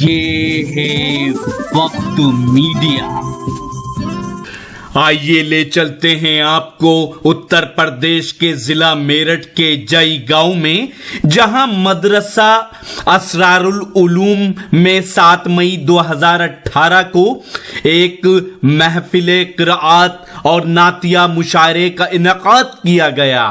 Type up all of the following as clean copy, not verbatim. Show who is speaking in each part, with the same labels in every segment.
Speaker 1: یہ ہے وقت میڈیا۔ آئیے لے چلتے ہیں آپ کو اتر پردیش کے ضلع میرٹھ کے جئی گاؤں میں، جہاں مدرسہ اسرار العلوم میں 7 مئی 2018 کو ایک محفل قرآت اور نعتیہ مشاعرے کا انعقاد کیا گیا۔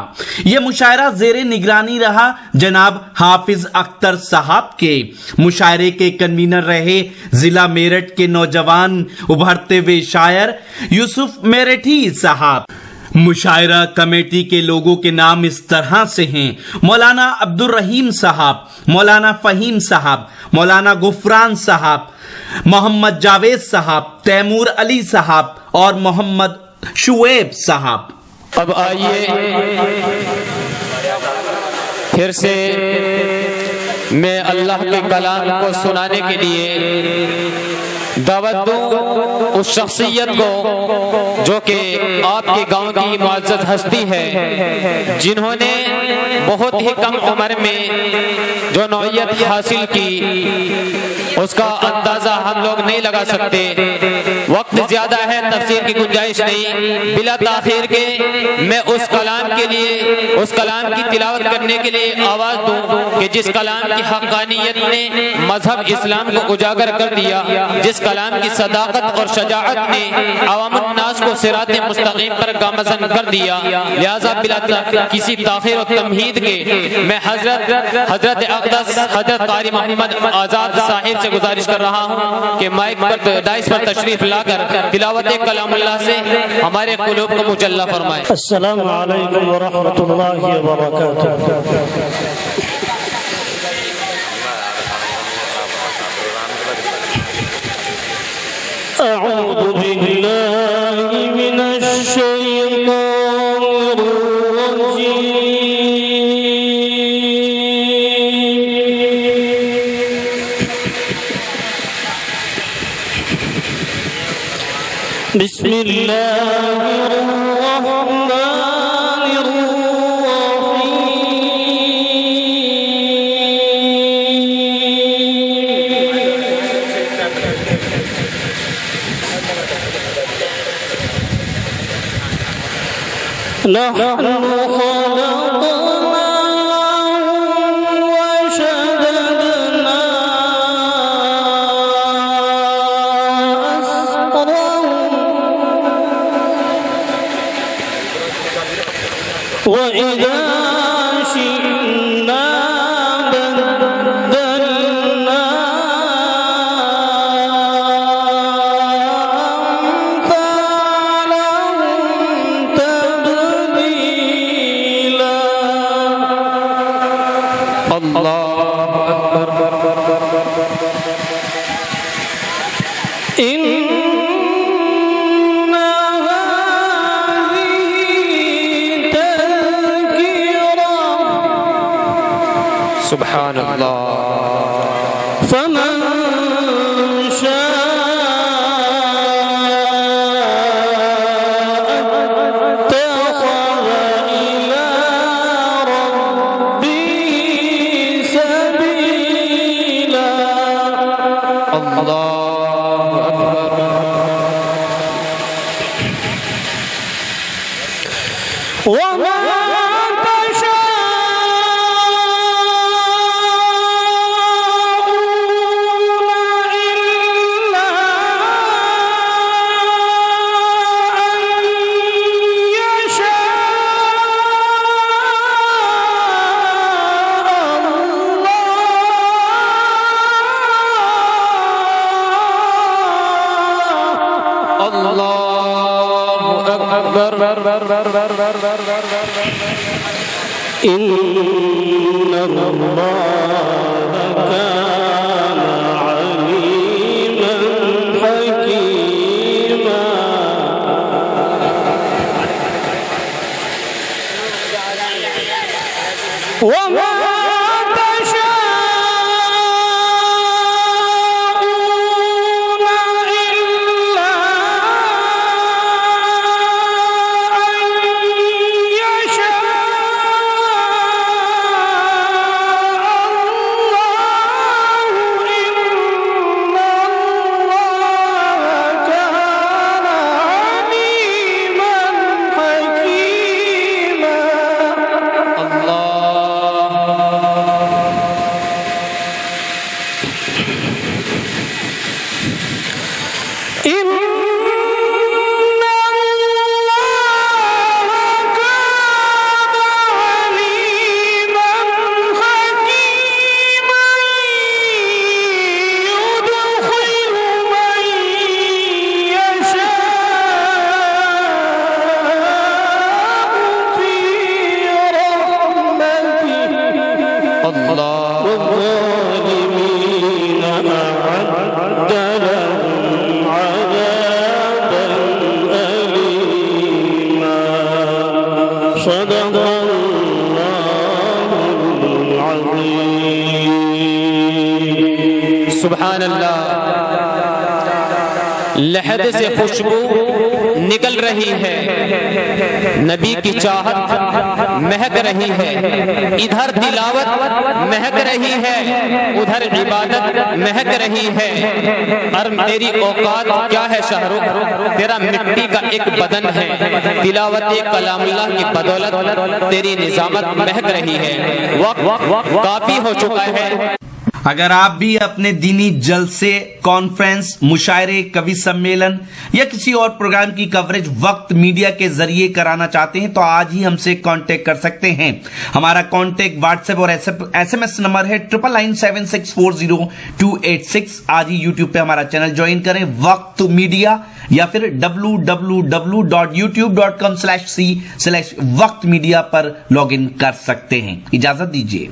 Speaker 1: یہ مشاعرہ زیر نگرانی رہا جناب حافظ اختر صاحب کے۔ مشاعرے کے کنوینر رہے ضلع میرٹھ کے نوجوان ابھرتے ہوئے شاعر یوسف میرٹھی صاحب۔ مشاعرہ کمیٹی کے لوگوں کے نام اس طرح سے ہیں: مولانا عبد الرحیم صاحب، مولانا فہیم صاحب، مولانا غفران صاحب، محمد جاوید صاحب، تیمور علی صاحب اور محمد شعیب صاحب۔
Speaker 2: اب آئیے پھر سے میں اللہ کے کلام کو سنانے کے لیے دعوت دوں اس شخصیت کو جو کہ آپ کے گاؤں کی معزز ہستی ہے، جنہوں نے بہت ہی کم عمر میں جو نوعیت حاصل کی اس کا اندازہ ہم لوگ نہیں لگا سکتے۔ وقت زیادہ ہے، تفسیر کی گنجائش نہیں، بلا تاخیر کے میں اس کلام کے لیے، اس کلام کی تلاوت کرنے کے لیے آواز دوں کہ جس کلام کی حقانیت نے مذہب اسلام کو اجاگر کر دیا، جس کلام کی صداقت اور شجاعت نے عوام الناس کو صراط مستقیم پر گامزن کر دیا، لہذا بلا کسی تاخیر و تمہید کے میں حضرت اقدس حضرت قاری محمد آزاد صاحب سے گزارش کر رہا ہوں کہ مائک پر ڈائس پر تشریف لا کر تلاوت کلام اللہ سے ہمارے قلوب کو مجلہ فرمائے۔
Speaker 3: السلام علیکم ورحمۃ اللہ وبرکاتہ۔ اعوذ باللہ من الشیطان الرجیم۔ بسم اللہ الرحمن نحن خلقناهم وشددنا أسرهم وإذا شئنا بدلنا
Speaker 2: سبحان اللہ۔
Speaker 3: فمن شاء اتخذ إلى ربه سبيلا۔
Speaker 2: اللہ اکبر۔
Speaker 3: وما إن الله كان عليما حكيما۔ وما
Speaker 2: سبحان اللہ، لحد سے خوشبو نکل رہی ہے، نبی کی چاہت مہک رہی ہے، ادھر تلاوت مہک رہی ہے، ادھر عبادت مہک رہی ہے۔ اور تیری اوقات کیا ہے شاہ رخ؟ تیرا مٹی کا ایک بدن ہے، تلاوت کلام اللہ کی بدولت تیری نظامت مہک رہی ہے۔ وقت کافی ہو چکا ہے۔
Speaker 1: اگر آپ بھی اپنے دینی جلسے، کانفرنس، مشاعرے، کوی سمیلن یا کسی اور پروگرام کی کوریج وقت میڈیا کے ذریعے کرانا چاہتے ہیں تو آج ہی ہم سے کانٹیکٹ کر سکتے ہیں۔ ہمارا کانٹیکٹ واٹس ایپ اور ایس ایم ایس نمبر ہے 9997640286۔ آج ہی یوٹیوب پہ ہمارا چینل جوائن کریں، وقت میڈیا، یا پھر www.youtube.com/c/وقت میڈیا پر لاگ ان کر سکتے ہیں۔ اجازت دیجیے۔